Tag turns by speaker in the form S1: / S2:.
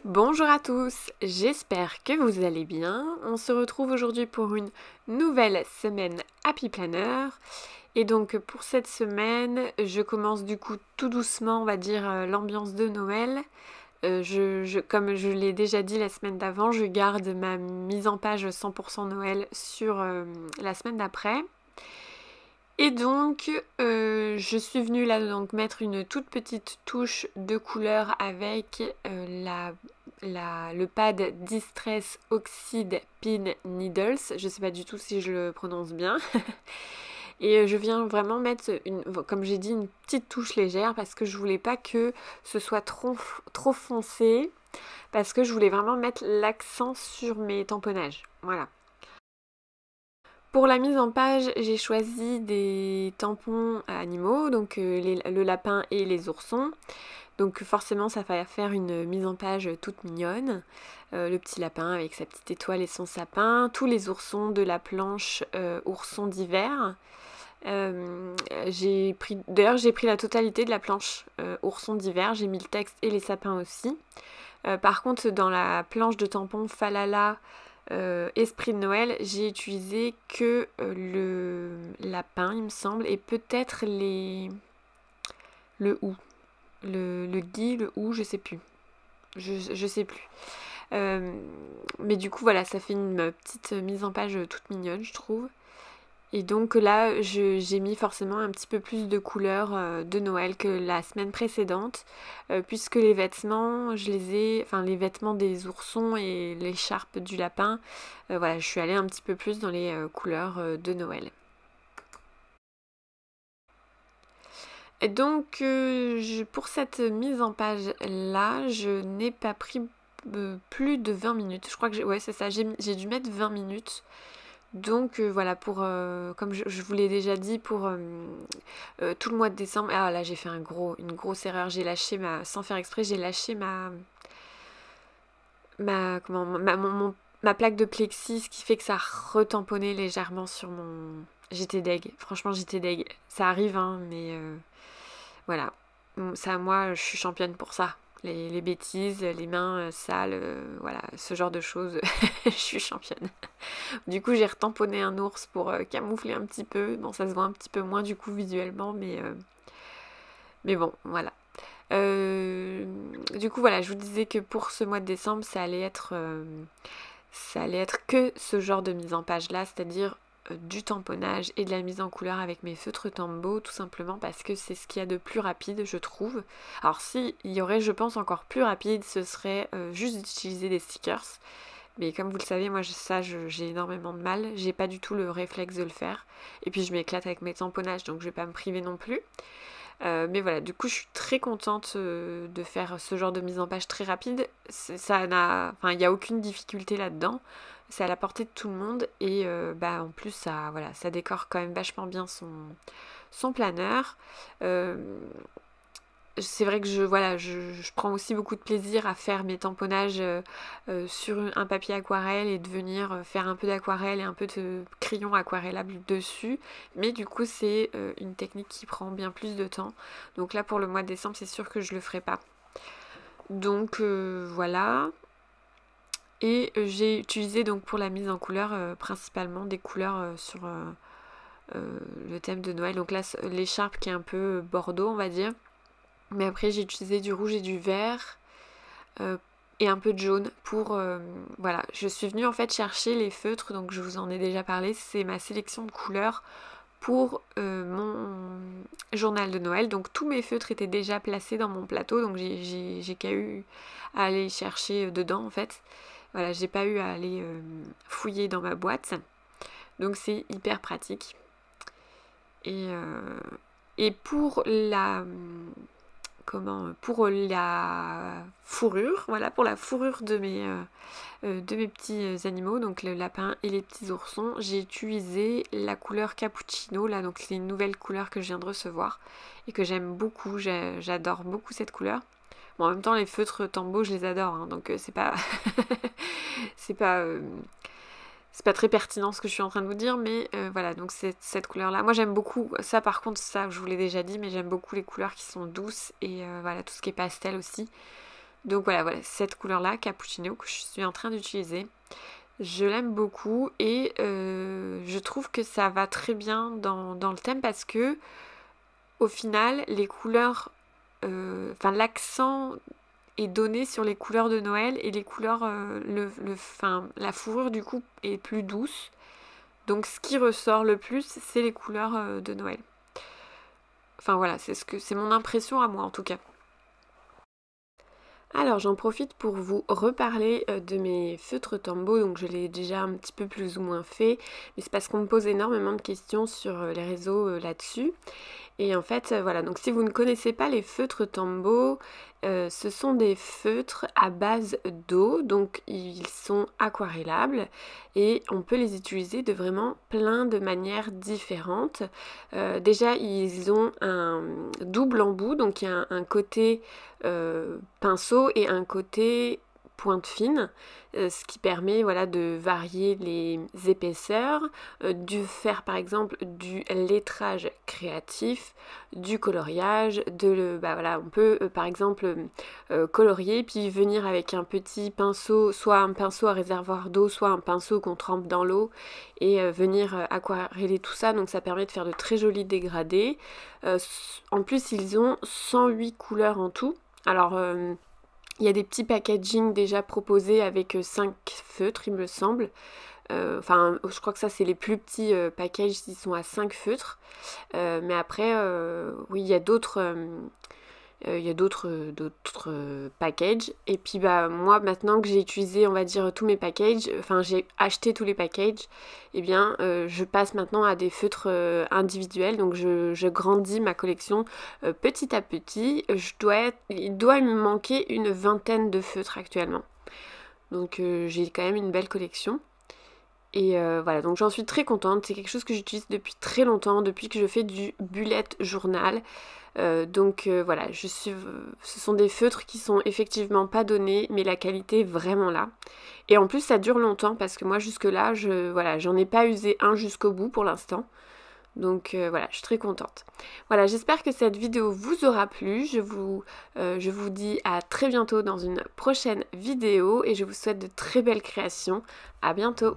S1: Bonjour à tous, j'espère que vous allez bien. On se retrouve aujourd'hui pour une nouvelle semaine Happy Planner. Et donc pour cette semaine, je commence du coup tout doucement, on va dire, l'ambiance de Noël. Comme je l'ai déjà dit la semaine d'avant, je garde ma mise en page 100% Noël sur la semaine d'après. Et donc, je suis venue là donc mettre une toute petite touche de couleur avec le pad Distress Oxide Pin Needles. Je sais pas du tout si je le prononce bien. Et je viens vraiment mettre, comme j'ai dit, une petite touche légère parce que je voulais pas que ce soit trop foncé. Parce que je voulais vraiment mettre l'accent sur mes tamponnages. Voilà. Pour la mise en page, j'ai choisi des tampons animaux, donc le lapin et les oursons. Donc forcément, ça va faire une mise en page toute mignonne. Le petit lapin avec sa petite étoile et son sapin. Tous les oursons de la planche oursons d'hiver. D'ailleurs, j'ai pris la totalité de la planche oursons d'hiver. J'ai mis le texte et les sapins aussi. Par contre, dans la planche de tampons Falala Esprit de Noël, j'ai utilisé que le lapin, il me semble, et peut-être le ou. Le di, le ou, je sais plus. Je sais plus. Mais du coup, voilà, ça fait une petite mise en page toute mignonne, je trouve. Et donc là, j'ai mis forcément un petit peu plus de couleurs de Noël que la semaine précédente, puisque les vêtements, les vêtements des oursons et l'écharpe du lapin, voilà, je suis allée un petit peu plus dans les couleurs de Noël. Et donc, pour cette mise en page là, je n'ai pas pris plus de 20 minutes. Je crois que ouais, c'est ça, j'ai dû mettre 20 minutes. Donc voilà, comme je vous l'ai déjà dit, pour tout le mois de décembre. Ah là, j'ai fait une grosse erreur. Sans faire exprès, j'ai lâché ma plaque de plexi, ce qui fait que ça a retamponné légèrement sur mon. J'étais deg. Franchement, j'étais deg. Ça arrive, hein, mais voilà. Ça, moi, je suis championne pour ça. Les bêtises, les mains sales, voilà, ce genre de choses, je suis championne. Du coup, j'ai retamponné un ours pour camoufler un petit peu. Bon, ça se voit un petit peu moins du coup visuellement, mais bon, voilà. Du coup, voilà, je vous disais que pour ce mois de décembre, ça allait être que ce genre de mise en page là, c'est-à-dire du tamponnage et de la mise en couleur avec mes feutres Tombow, tout simplement parce que c'est ce qu'il y a de plus rapide, je trouve. Alors si il y aurait, je pense, encore plus rapide, ce serait juste d'utiliser des stickers. Mais comme vous le savez, moi j'ai énormément de mal, j'ai pas du tout le réflexe de le faire. Et puis je m'éclate avec mes tamponnages, donc je vais pas me priver non plus. Mais voilà, du coup je suis très contente de faire ce genre de mise en page très rapide. Il n'y a aucune difficulté là-dedans. C'est à la portée de tout le monde et en plus ça décore quand même vachement bien son planeur. C'est vrai que je prends aussi beaucoup de plaisir à faire mes tamponnages sur un papier aquarelle et de venir faire un peu d'aquarelle et un peu de crayon aquarellable dessus. Mais du coup, c'est une technique qui prend bien plus de temps. Donc là, pour le mois de décembre, c'est sûr que je le ferai pas. Donc voilà. Et j'ai utilisé donc pour la mise en couleur principalement des couleurs sur le thème de Noël. Donc là, l'écharpe qui est un peu bordeaux, on va dire. Mais après, j'ai utilisé du rouge et du vert et un peu de jaune pour... voilà, je suis venue en fait chercher les feutres, donc je vous en ai déjà parlé. C'est ma sélection de couleurs pour mon journal de Noël. Donc tous mes feutres étaient déjà placés dans mon plateau, donc j'ai qu'à eu à aller chercher dedans en fait. Voilà, j'ai pas eu à aller fouiller dans ma boîte. Donc c'est hyper pratique. Et pour pour la fourrure, voilà, pour la fourrure de mes petits animaux, donc le lapin et les petits oursons, j'ai utilisé la couleur cappuccino, là, donc c'est une nouvelle couleur que je viens de recevoir et que j'aime beaucoup, j'adore beaucoup cette couleur. Bon, en même temps, les feutres Tombow, je les adore, hein, donc c'est pas c'est pas c'est pas très pertinent ce que je suis en train de vous dire, mais voilà, donc c'est cette couleur-là. Moi j'aime beaucoup, ça par contre, ça je vous l'ai déjà dit, mais j'aime beaucoup les couleurs qui sont douces et voilà, tout ce qui est pastel aussi. Donc voilà, cette couleur-là, Cappuccino, que je suis en train d'utiliser. Je l'aime beaucoup et je trouve que ça va très bien dans le thème parce que au final, les couleurs, l'accent est donné sur les couleurs de Noël et les couleurs, la fourrure du coup est plus douce. Donc ce qui ressort le plus, c'est les couleurs de Noël. Enfin voilà, c'est mon impression à moi en tout cas. Alors j'en profite pour vous reparler de mes feutres Tombow, donc je l'ai déjà un petit peu plus ou moins fait, mais c'est parce qu'on me pose énormément de questions sur les réseaux là-dessus. Et en fait, voilà, donc si vous ne connaissez pas les feutres Tombow, ce sont des feutres à base d'eau, donc ils sont aquarellables et on peut les utiliser de vraiment plein de manières différentes. Déjà, ils ont un double embout, donc il y a un côté pinceau et un côté pointe fine, ce qui permet voilà, de varier les épaisseurs, de faire par exemple du lettrage créatif, du coloriage, on peut par exemple colorier puis venir avec un petit pinceau, soit un pinceau à réservoir d'eau, soit un pinceau qu'on trempe dans l'eau et venir aquareller tout ça, donc ça permet de faire de très jolis dégradés. En plus ils ont 108 couleurs en tout. Alors il y a des petits packaging déjà proposés avec 5 feutres, il me semble. Je crois que ça, c'est les plus petits packages, ils sont à 5 feutres. Mais après, oui, il y a d'autres packages. Et puis, moi, maintenant que j'ai utilisé, on va dire, tous mes packages, j'ai acheté tous les packages, eh bien, je passe maintenant à des feutres individuels. Donc, je grandis ma collection petit à petit. Il doit me manquer une vingtaine de feutres actuellement. Donc, j'ai quand même une belle collection. Et voilà, donc j'en suis très contente. C'est quelque chose que j'utilise depuis très longtemps, depuis que je fais du bullet journal. Voilà, ce sont des feutres qui sont effectivement pas donnés, mais la qualité est vraiment là. Et en plus, ça dure longtemps parce que moi, jusque-là, j'en ai pas usé un jusqu'au bout pour l'instant. Donc voilà, je suis très contente. Voilà, j'espère que cette vidéo vous aura plu. Je vous dis à très bientôt dans une prochaine vidéo et je vous souhaite de très belles créations. À bientôt!